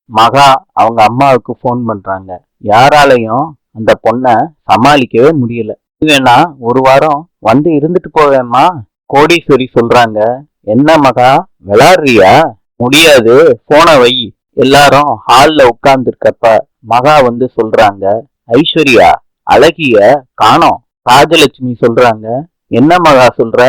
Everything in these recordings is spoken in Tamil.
மகா அவங்க அம்மாவுக்கு ஃபோன் பண்றாங்க. யாராலையும் அந்த பொண்ணை சமாளிக்கவே முடியல. வேணா ஒரு வாரம் வந்து இருந்துட்டு போவேம்மா. கோடீஸ்வரி சொல்றாங்க. என்ன மகா, விளாடுறியா? முடியாது, போனை வை. எல்லாரும் ஹால்ல உட்கார்ந்து இருக்கப்ப மகா வந்து சொல்றாங்க, ஐஸ்வர்யா அழகிய காணோம். ராஜலட்சுமி சொல்றாங்க, என்ன மகா சொல்ற?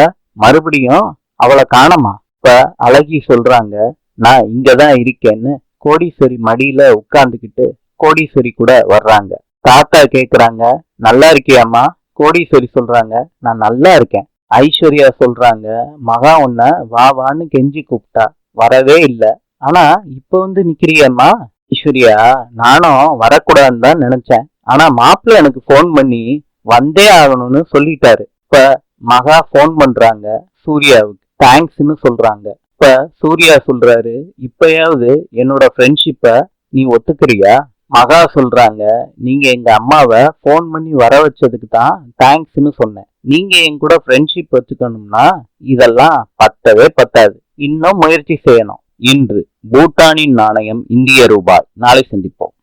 மறுபடியும் அவளை காணோமா? இப்ப அழகி சொல்றாங்க, நான் இங்கதான் இருக்கேன்னு. கோடீஸ்வரி மடியில உட்கார்ந்துகிட்டு கோடீஸ்வரி கூட வர்றாங்க. தாத்தா கேக்குறாங்க, நல்லா இருக்கியாம்மா? கோடீஸ்வரி சொல்றாங்க, நான் நல்லா இருக்கேன். ஐஸ்வர்யா சொல்றாங்க, மகா உன்னை வா வான்னு கெஞ்சி கூப்பிட்டா, வரவே இல்லை. ஆனா இப்ப வந்து நிக்கிறியம்மா. ஐஸ்வர்யா, நானும் வரக்கூடாதுன்னு தான் நினைச்சேன். ஆனா மாப்பிள்ள எனக்கு போன் பண்ணி வந்தே ஆகணும்னு சொல்லிட்டாரு. இப்ப மகா போன் பண்றாங்க சூர்யாவுக்கு, தேங்க்ஸ்ன்னு சொல்றாங்க. இப்ப சூர்யா சொல்றாரு, இப்பயாவது என்னோட ஃப்ரெண்ட்ஷிப்ப நீ ஒத்துக்கிறியா? மகா சொல்றாங்க, நீங்க எங்க அம்மாவை போன் பண்ணி வர வச்சதுக்கு தான் தேங்க்ஸ்ன்னு சொன்னேன். நீங்க என் கூட ஃப்ரெண்ட்ஷிப் வச்சுக்கணும்னா இதெல்லாம் பத்தவே பத்தாது. இன்னும் முயற்சி செய்யணும். இன்று பூட்டானின் நாணயம் இந்திய ரூபாய். நாளை சந்திப்போம்.